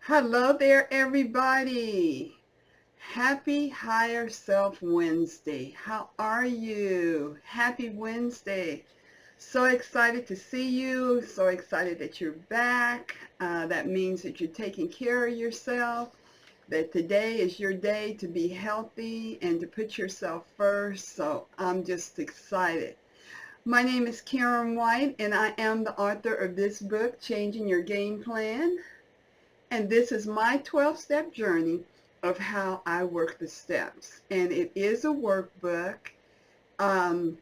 Hello there, everybody. Happy Higher Self Wednesday. How are you? Happy Wednesday. So excited to see you. So excited that you're back. That means that you're taking care of yourself, that today is your day to be healthy and to put yourself first. So I'm just excited. My name is Karen White, and I am the author of this book, Changing Your Game Plan. And this is my 12-step journey of how I work the steps. And it is a workbook. Um,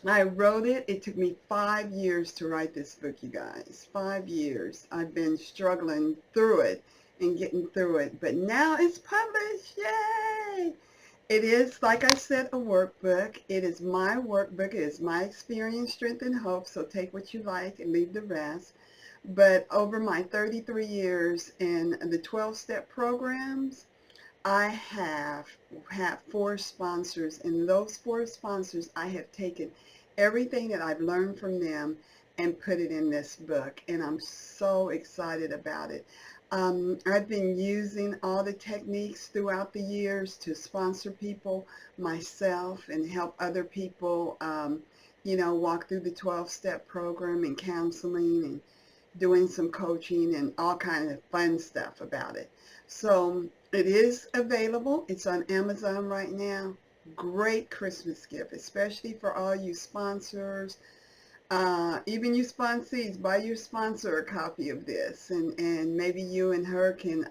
I wrote it. It took me 5 years to write this book, you guys. 5 years. I've been struggling through it and getting through it. But now it's published. Yay! It is, like I said, a workbook. It is my workbook. It is my experience, strength, and hope. So take what you like and leave the rest. But over my 33 years in the 12-step programs, I have had four sponsors. And those four sponsors, I have taken everything that I've learned from them and put it in this book. And I'm so excited about it. I've been using all the techniques throughout the years to sponsor people myself and help other people, walk through the 12-step program and counseling and doing some coaching and all kind of fun stuff about it. So it is available. It's on Amazon right now. Great Christmas gift, especially for all you sponsors. Even you sponsees, buy your sponsor a copy of this, and maybe you and her can,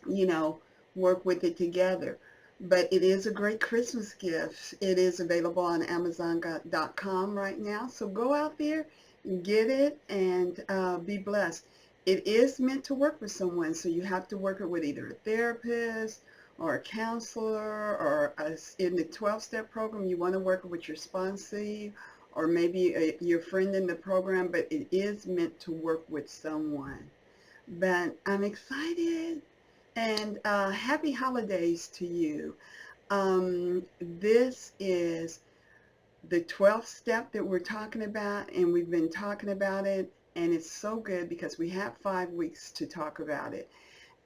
you know, work with it together. But it is a great Christmas gift. It is available on Amazon.com right now. So go out there and get it and be blessed. It is meant to work with someone, so you have to work it with either a therapist or a counselor, or in the 12-step program, you want to work with your sponsee or maybe your friend in the program, but it is meant to work with someone. But I'm excited and happy holidays to you. This is the 12th step that we're talking about, and we've been talking about it, and it's so good because we have 5 weeks to talk about it.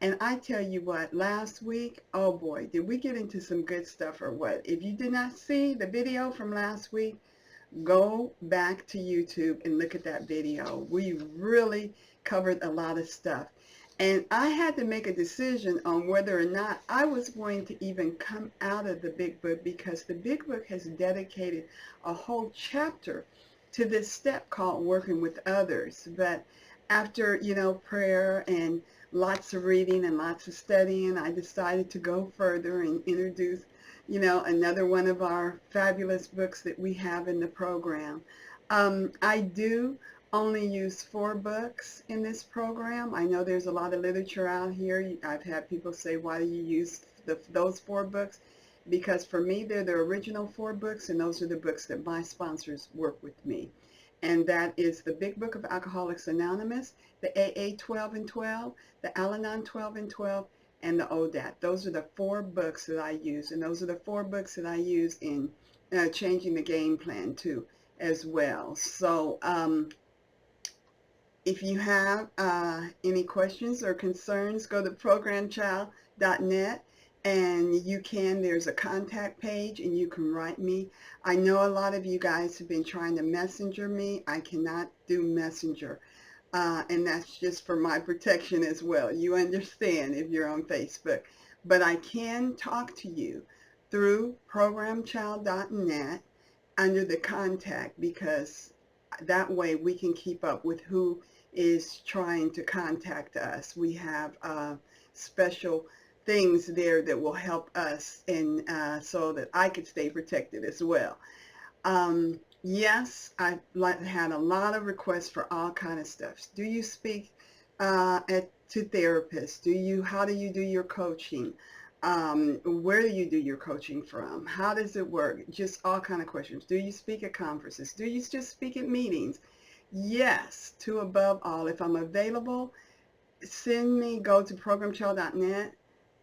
And I tell you what, last week, oh boy, did we get into some good stuff or what? If you did not see the video from last week, go back to YouTube and look at that video. We really covered a lot of stuff. And I had to make a decision on whether or not I was going to even come out of the big book, because the big book has dedicated a whole chapter to this step called working with others. But after, prayer and lots of reading and lots of studying, I decided to go further and introduce another one of our fabulous books that we have in the program. I do only use 4 books in this program. I know there's a lot of literature out here. I've had people say, why do you use those 4 books? Because for me, they're the original 4 books, and those are the books that my sponsors work with me. And that is the Big Book of Alcoholics Anonymous, the AA 12 and 12, the Al-Anon 12 and 12, and the ODAT. Those are the 4 books that I use, and those are the 4 books that I use in changing the game plan too, as well. So if you have any questions or concerns, go to programchild.net, and there's a contact page and you can write me. I know a lot of you guys have been trying to messenger me. I cannot do messenger. And that's just for my protection as well. You understand if you're on Facebook. But I can talk to you through programchild.net under the contact, because that way we can keep up with who is trying to contact us. We have special things there that will help us, and so that I could stay protected as well. Yes, I've had a lot of requests for all kind of stuff. Do you speak to therapists? How do you do your coaching? Where do you do your coaching from? How does it work? Just all kind of questions. Do you speak at conferences? Do you just speak at meetings? Yes, to above all, if I'm available, go to programchild.net.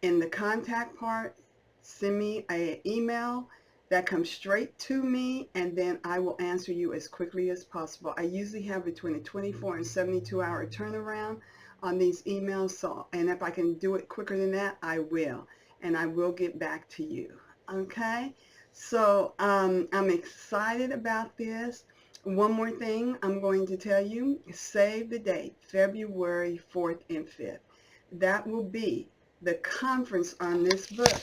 In the contact part, send me an email that comes straight to me, and then I will answer you as quickly as possible. I usually have between a 24 and 72 hour turnaround on these emails. So, and if I can do it quicker than that, I will. And I will get back to you. Okay? So I'm excited about this. One more thing I'm going to tell you, save the date, February 4th and 5th. That will be the conference on this book,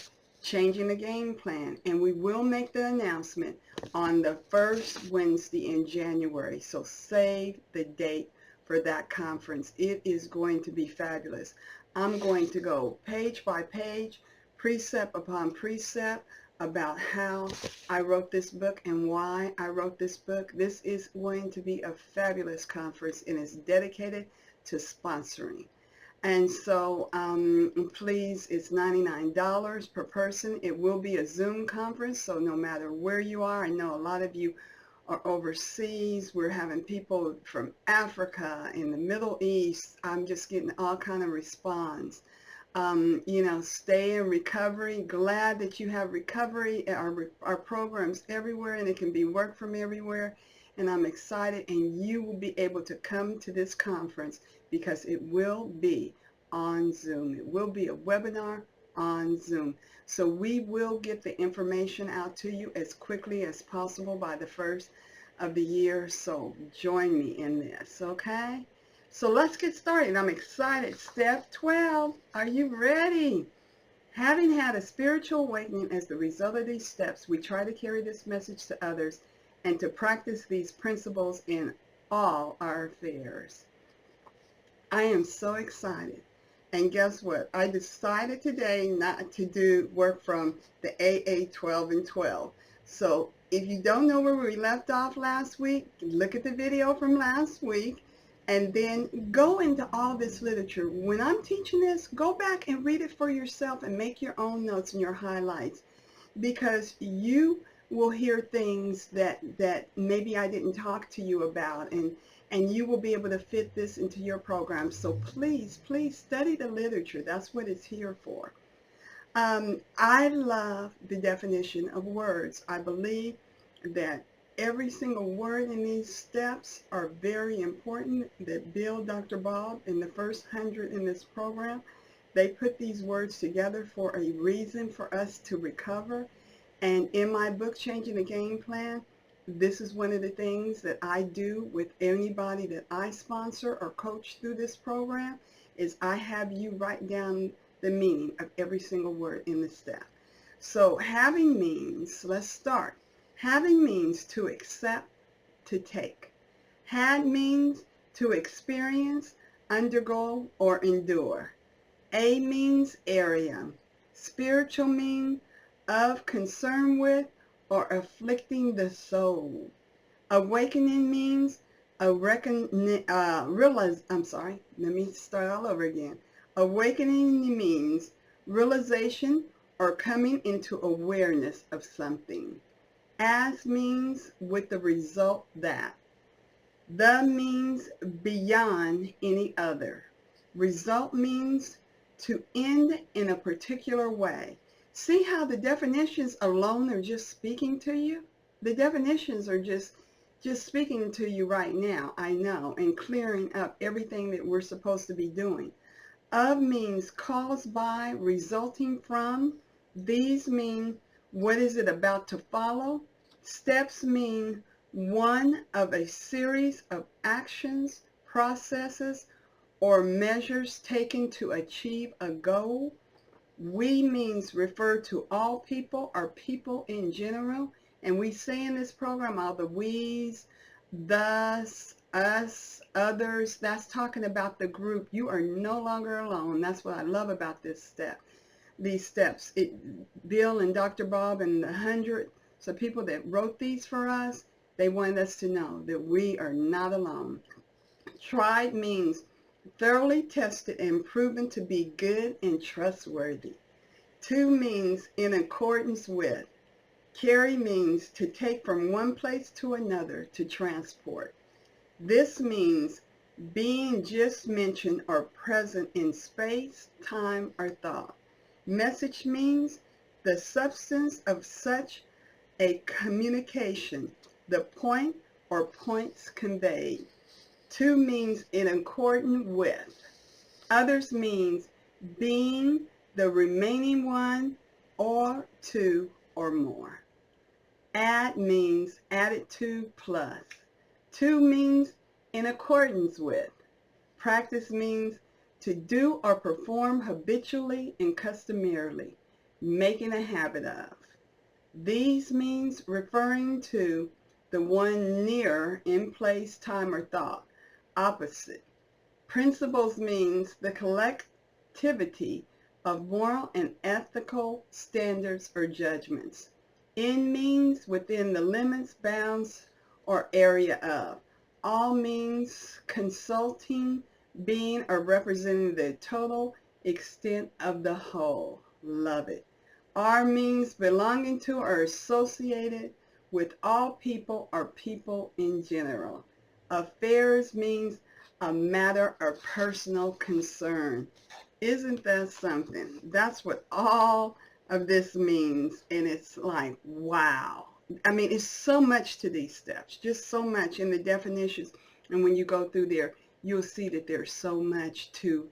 Changing the Game Plan, and we will make the announcement on the first Wednesday in January. So save the date for that conference. It is going to be fabulous. I'm going to go page by page, precept upon precept, about how I wrote this book and why I wrote this book. This is going to be a fabulous conference, and it's dedicated to sponsoring. And so please, it's $99 per person. It will be a Zoom conference, so no matter where you are, I know a lot of you are overseas. We're having people from Africa, in the Middle East. I'm just getting all kind of response. Stay in recovery. Glad that you have recovery. Our programs everywhere, and it can be worked from everywhere. And I'm excited, and you will be able to come to this conference because it will be on Zoom. It will be a webinar on Zoom. So we will get the information out to you as quickly as possible by the first of the year. So join me in this, okay? So let's get started. I'm excited. Step 12. Are you ready? Having had a spiritual awakening as the result of these steps, we try to carry this message to others and to practice these principles in all our affairs. I am so excited. And guess what? I decided today not to do work from the AA 12 and 12. So if you don't know where we left off last week, look at the video from last week. And then go into all this literature. When I'm teaching this, go back and read it for yourself and make your own notes and your highlights, because you will hear things that maybe I didn't talk to you about, and you will be able to fit this into your program. So please study the literature. That's what it's here for. I love the definition of words. I believe that every single word in these steps are very important. That Bill, Dr. Bob, in the first 100 in this program, they put these words together for a reason, for us to recover. And in my book, Changing the Game Plan, this is one of the things that I do with anybody that I sponsor or coach through this program, is I have you write down the meaning of every single word in the step. So having means, let's start. Having means to accept, to take. Had means to experience, undergo, or endure. A means area. Spiritual means of concern with or afflicting the soul. Awakening means Awakening means realization or coming into awareness of something. As means with the result that. The means beyond any other. Result means to end in a particular way. See how the definitions alone are just speaking to you? The definitions are just speaking to you right now, I know, and clearing up everything that we're supposed to be doing. Of means caused by, resulting from. These mean what is it about to follow. Steps mean one of a series of actions, processes, or measures taken to achieve a goal. We means refer to all people or people in general. And we say in this program all the we's, thus, us, others. That's talking about the group. You are no longer alone. That's what I love about this step. These steps. Bill and Dr. Bob and the 100, so people that wrote these for us, they wanted us to know that we are not alone. Tried means thoroughly tested and proven to be good and trustworthy. To means in accordance with. Carry means to take from one place to another, to transport. This means being just mentioned or present in space, time, or thought. Message means the substance of such a communication, the point or points conveyed. To means in accordance with. Others means being the remaining one or two or more. Add means added to plus. To means in accordance with. Practice means to do or perform habitually and customarily, making a habit of. These means referring to the one near in place, time, or thought. Opposite. Principles means the collectivity of moral and ethical standards or judgments. In means within the limits, bounds, or area of. All means consulting, being, or representing the total extent of the whole. Love it. Are means belonging to or associated with all people or people in general. Affairs means a matter of personal concern. Isn't that something? That's what all of this means, and it's like, wow. I mean, it's so much to these steps, just so much in the definitions, and when you go through there, you'll see that there's so much to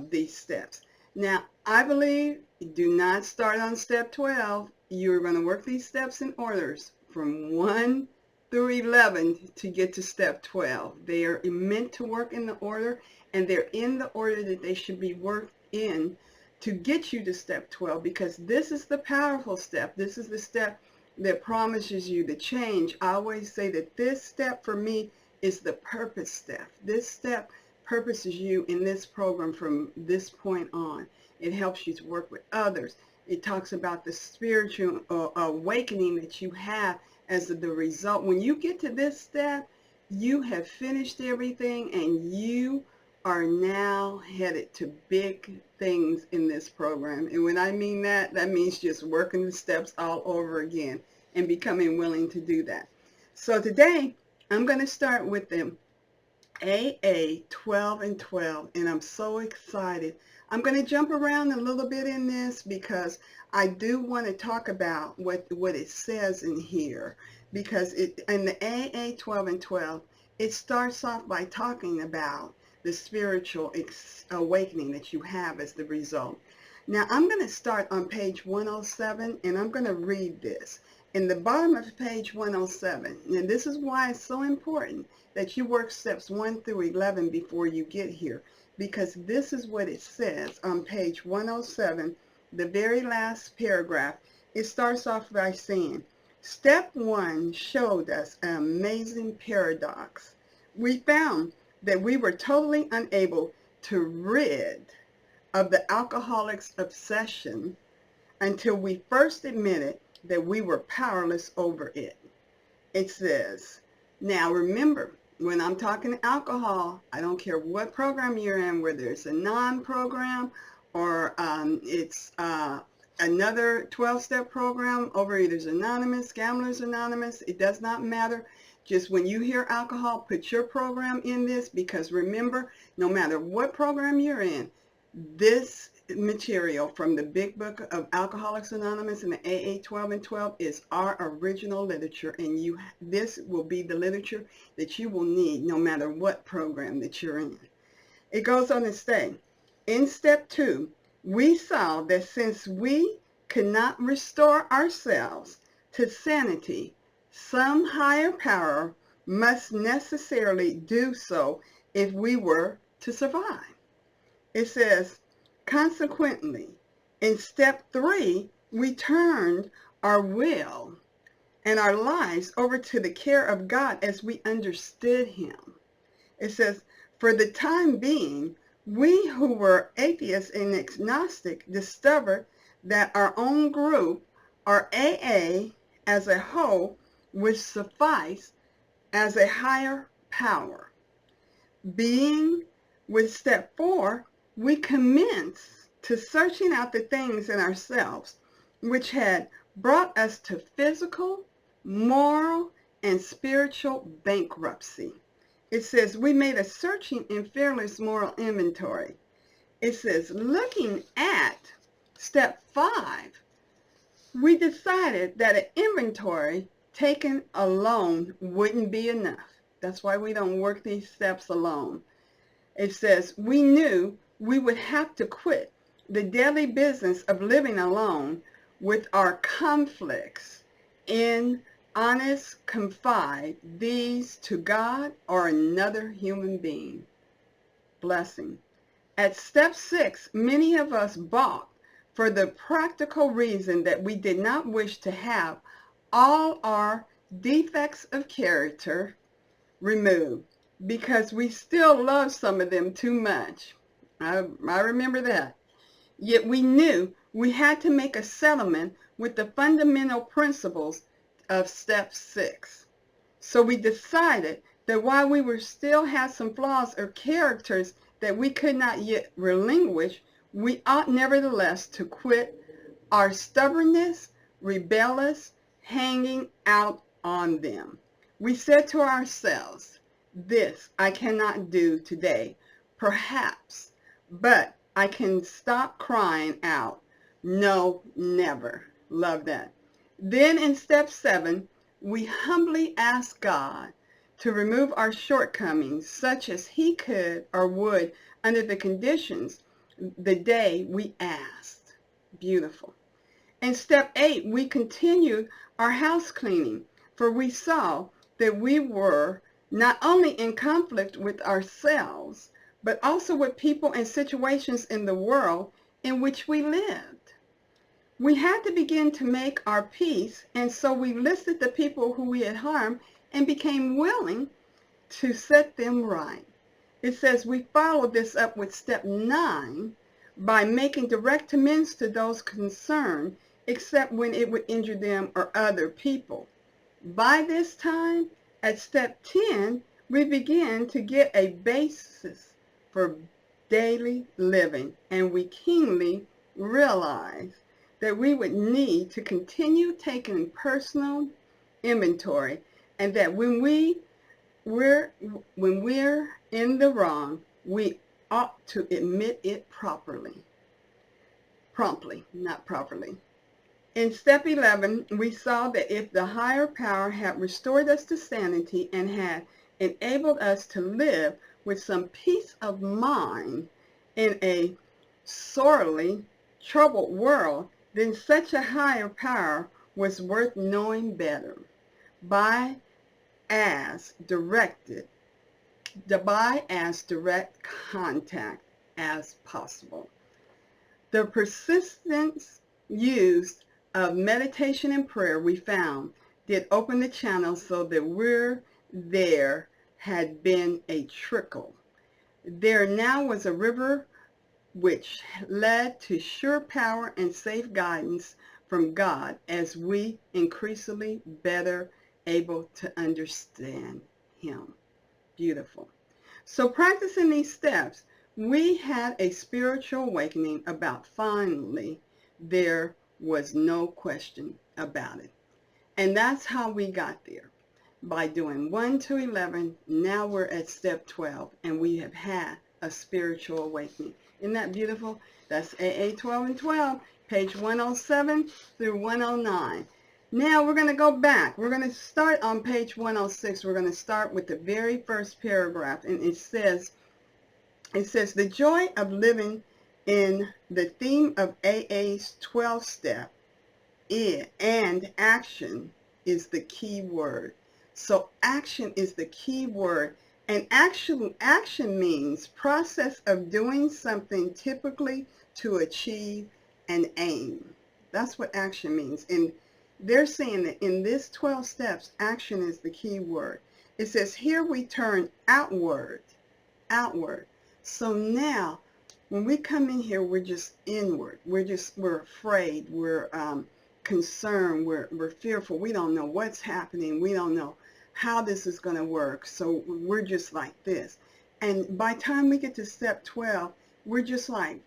these steps. Now, I believe do not start on step 12. You're going to work these steps in orders from 1 through 11 to get to step 12. They are meant to work in the order, and they're in the order that they should be worked in to get you to step 12, because this is the powerful step. This is the step that promises you the change. I always say that this step for me is the purpose step. This step purposes you in this program from this point on. It helps you to work with others. It talks about the spiritual awakening that you have as the result. When you get to this step, you have finished everything and you are now headed to big things in this program. And when I mean that, that means just working the steps all over again and becoming willing to do that. So today, I'm going to start with them AA 12 and 12, and I'm so excited. I'm going to jump around a little bit in this because I do want to talk about what it says in here, because in the AA 12 and 12, it starts off by talking about the spiritual awakening that you have as the result. Now, I'm going to start on page 107, and I'm going to read this. In the bottom of page 107, and this is why it's so important that you work steps 1 through 11 before you get here, because this is what it says on page 107, the very last paragraph. It starts off by saying, step 1 showed us an amazing paradox. We found that we were totally unable to rid of the alcoholic's obsession until we first admitted that we were powerless over it. It says, now remember, when I'm talking alcohol, I don't care what program you're in, whether it's a non-program or it's another 12-step program, Overeaters Anonymous, Gamblers Anonymous, it does not matter. Just when you hear alcohol, put your program in this, because remember, no matter what program you're in, this material from the Big Book of Alcoholics Anonymous and the AA 12 and 12 is our original literature, and this will be the literature that you will need no matter what program that you're in. It goes on to say, in step 2, we saw that since we could not restore ourselves to sanity, some higher power must necessarily do so if we were to survive. It says, consequently, in step 3, we turned our will and our lives over to the care of God as we understood him. It says, for the time being, we who were atheists and agnostic discovered that our own group, or AA as a whole, would suffice as a higher power. Being with step 4, we commence to searching out the things in ourselves which had brought us to physical, moral, and spiritual bankruptcy. It says we made a searching and fearless moral inventory. It says looking at step 5, we decided that an inventory taken alone wouldn't be enough. That's why we don't work these steps alone. It says we knew we would have to quit the daily business of living alone with our conflicts and honest confide these to God or another human being. Blessing. At step 6, many of us balked for the practical reason that we did not wish to have all our defects of character removed because we still love some of them too much. I remember that. Yet we knew we had to make a settlement with the fundamental principles of step 6. So we decided that while we were still had some flaws or characters that we could not yet relinquish, we ought nevertheless to quit our stubbornness, rebellious, hanging out on them. We said to ourselves, this I cannot do today, perhaps, but I can stop crying out. No, never. Love that. Then in step 7, we humbly ask God to remove our shortcomings such as he could or would under the conditions the day we asked. Beautiful. In step 8, we continued our house cleaning, for we saw that we were not only in conflict with ourselves, but also with people and situations in the world in which we lived. We had to begin to make our peace, and so we listed the people who we had harmed and became willing to set them right. It says we followed this up with step 9 by making direct amends to those concerned, except when it would injure them or other people. By this time, at step 10, we began to get a basis for daily living, and we keenly realized that we would need to continue taking personal inventory, and that when we're in the wrong, we ought to admit it promptly, not properly. In step 11, we saw that if the higher power had restored us to sanity and had enabled us to live with some peace of mind in a sorely troubled world, then such a higher power was worth knowing better by as direct contact as possible. The persistence used of meditation and prayer, we found, did open the channel so that there had been a trickle. There now was a river which led to sure power and safe guidance from God as we increasingly better able to understand him. Beautiful. So practicing these steps, we had a spiritual awakening about finally there was no question about it. And that's how we got there. By doing 1 to 11, now we're at step 12, and we have had a spiritual awakening. Isn't that beautiful? That's AA 12 and 12, page 107 through 109. Now we're going to go back. We're going to start on page 106. We're going to start with the very first paragraph, and it says, the joy of living in the theme of AA's 12 step and action is the key word. So action is the key word. And action means process of doing something typically to achieve an aim. That's what action means. And they're saying that in this 12 steps, action is the key word. It says here we turn outward. So now, when we come in here, we're just inward. We're afraid. We're concerned. We're fearful. We don't know what's happening. We don't know how this is going to work. So we're just like this. And by the time we get to step 12, we're just like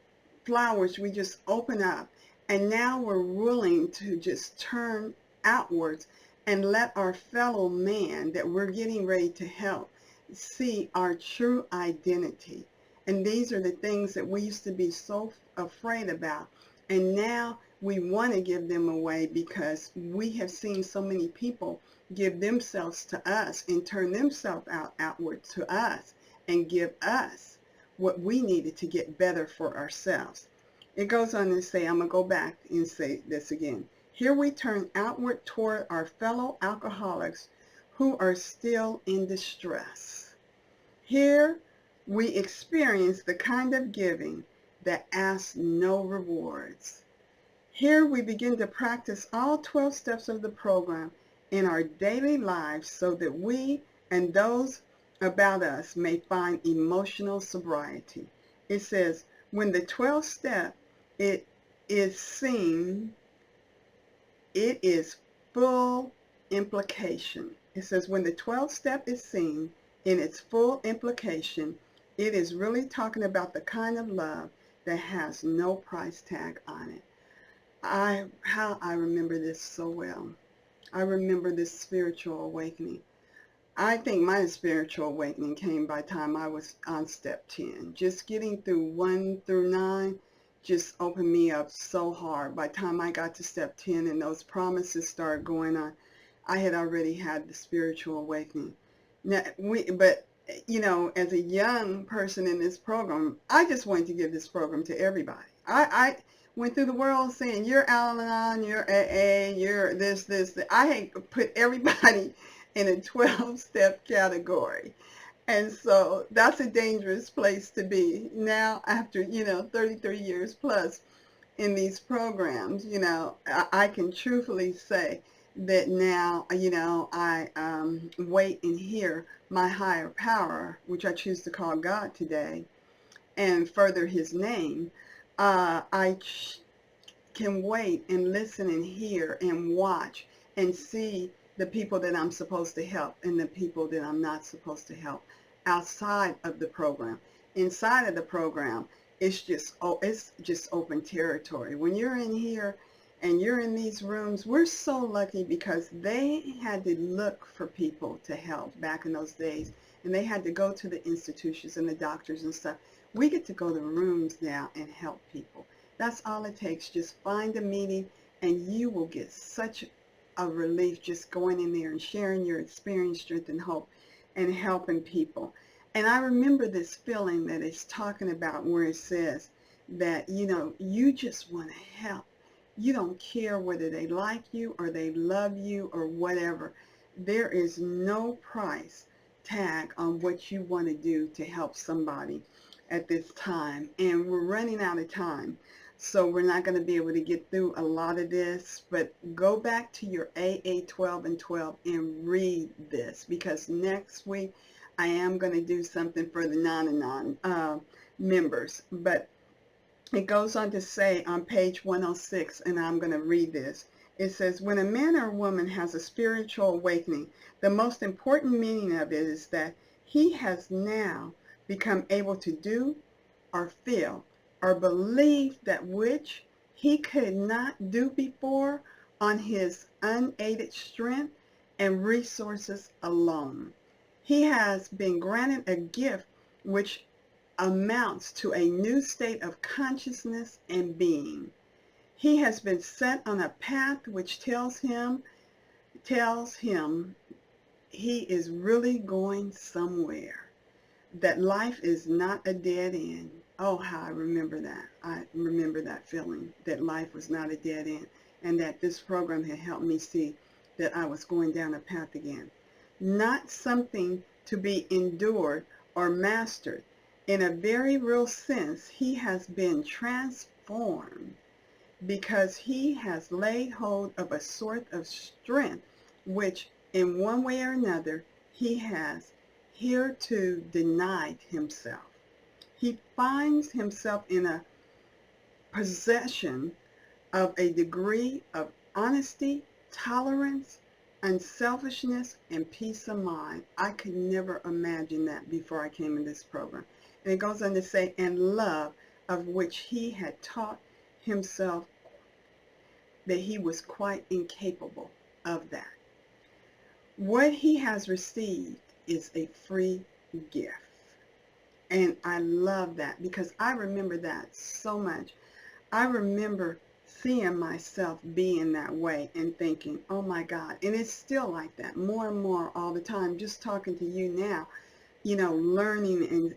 flowers. We just open up. And now we're willing to just turn outwards and let our fellow man that we're getting ready to help see our true identity. And these are the things that we used to be so afraid about. And now we want to give them away because we have seen so many people give themselves to us and turn themselves outward to us and give us what we needed to get better for ourselves. It goes on to say, I'm going to go back and say this again. Here we turn outward toward our fellow alcoholics who are still in distress. Here we experience the kind of giving that asks no rewards. Here we begin to practice all 12 steps of the program in our daily lives so that we and those about us may find emotional sobriety. It says, when the 12th step it is seen, it is full implication. It says, when the 12th step is seen in its full implication, it is really talking about the kind of love that has no price tag on it. How I remember this so well. I remember this spiritual awakening. I think my spiritual awakening came by the time I was on step 10. Just getting through 1 through 9 just opened me up so hard. By the time I got to step 10 and those promises started going on, I had already had the spiritual awakening. Now, but you know, as a young person in this program, I just wanted to give this program to everybody. I went through the world saying, you're Al-Anon, you're AA, you're this. I had put everybody in a 12-step category. And so that's a dangerous place to be. Now, after, 33 years plus in these programs, I can truthfully say that now, I wait and hear my higher power, which I choose to call God today, and further his name. I can wait and listen and hear and watch and see the people that I'm supposed to help and the people that I'm not supposed to help outside of the program. Inside of the program, it's just open territory. When you're in here and you're in these rooms, we're so lucky because they had to look for people to help back in those days, and they had to go to the institutions and the doctors and stuff. We get to go to rooms now and help people. That's all it takes. Just find a meeting and you will get such a relief just going in there and sharing your experience, strength, and hope and helping people. And I remember this feeling that it's talking about where it says that, you just want to help. You don't care whether they like you or they love you or whatever. There is no price tag on what you want to do to help somebody at this time. And we're running out of time. So we're not going to be able to get through a lot of this, but go back to your AA 12 and 12 and read this, because next week I am going to do something for the non-anon members. But it goes on to say on page 106, and I'm going to read this. It says, when a man or woman has a spiritual awakening, the most important meaning of it is that he has now become able to do or feel or believe that which he could not do before on his unaided strength and resources alone. He has been granted a gift which amounts to a new state of consciousness and being. He has been set on a path which tells him he is really going somewhere, that life is not a dead end. Oh, how I remember that. I remember that feeling, that life was not a dead end, and that this program had helped me see that I was going down a path again. Not something to be endured or mastered. In a very real sense, he has been transformed because he has laid hold of a sort of strength which, in one way or another, he has hereto denied himself. He finds himself in a possession of a degree of honesty, tolerance, unselfishness, and peace of mind. I could never imagine that before I came in this program. And it goes on to say, and love, of which he had taught himself that he was quite incapable of that. What he has received is a free gift. And I love that because I remember that so much. I remember seeing myself being that way and thinking, oh my God. And it's still like that more and more all the time. Just talking to you now learning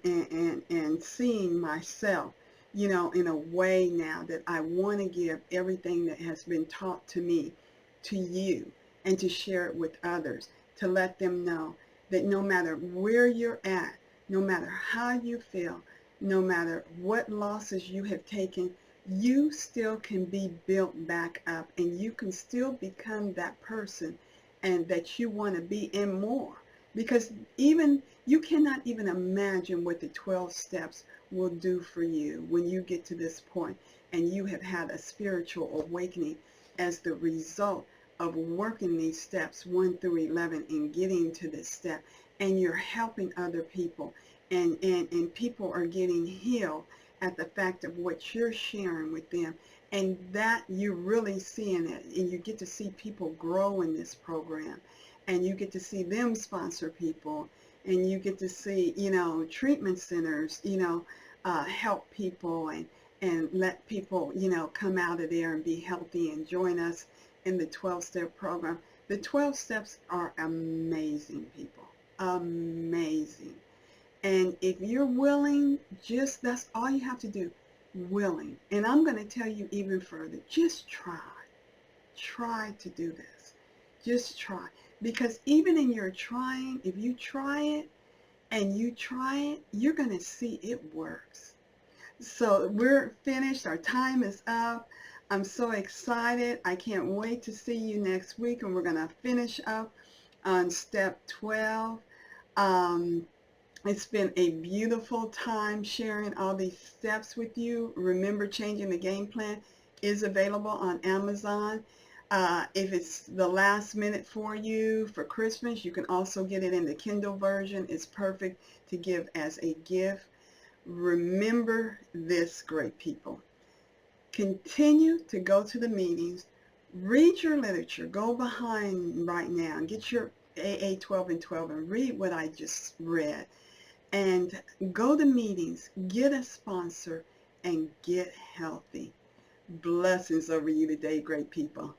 and seeing myself, in a way now that I want to give everything that has been taught to me to you and to share it with others, to let them know that no matter where you're at, no matter how you feel, no matter what losses you have taken, you still can be built back up and you can still become that person and that you want to be and more. Because even you cannot even imagine what the 12 steps will do for you when you get to this point and you have had a spiritual awakening as the result of working these steps 1 through 11 and getting to this step, and you're helping other people, and people are getting healed at the fact of what you're sharing with them, and that you're really seeing it, and you get to see people grow in this program, and you get to see them sponsor people, and you get to see, treatment centers, help people and let people, come out of there and be healthy and join us in the 12-step program. The 12 steps are amazing, people. Amazing. And if you're willing, that's all you have to do. Willing. And I'm going to tell you even further. Just try. Try to do this. Just try. Because even in your trying, if you try it and you try it, you're going to see it works. So we're finished. Our time is up. I'm so excited. I can't wait to see you next week, and we're going to finish up on step 12. It's been a beautiful time sharing all these steps with you. Remember, Changing the Game Plan is available on Amazon. If it's the last minute for you for Christmas, you can also get it in the Kindle version. It's perfect to give as a gift. Remember this, great people. Continue to go to the meetings. Read your literature. Go behind right now and get your AA 12 and 12 and read what I just read. And go to meetings, get a sponsor, and get healthy. Blessings over you today, great people.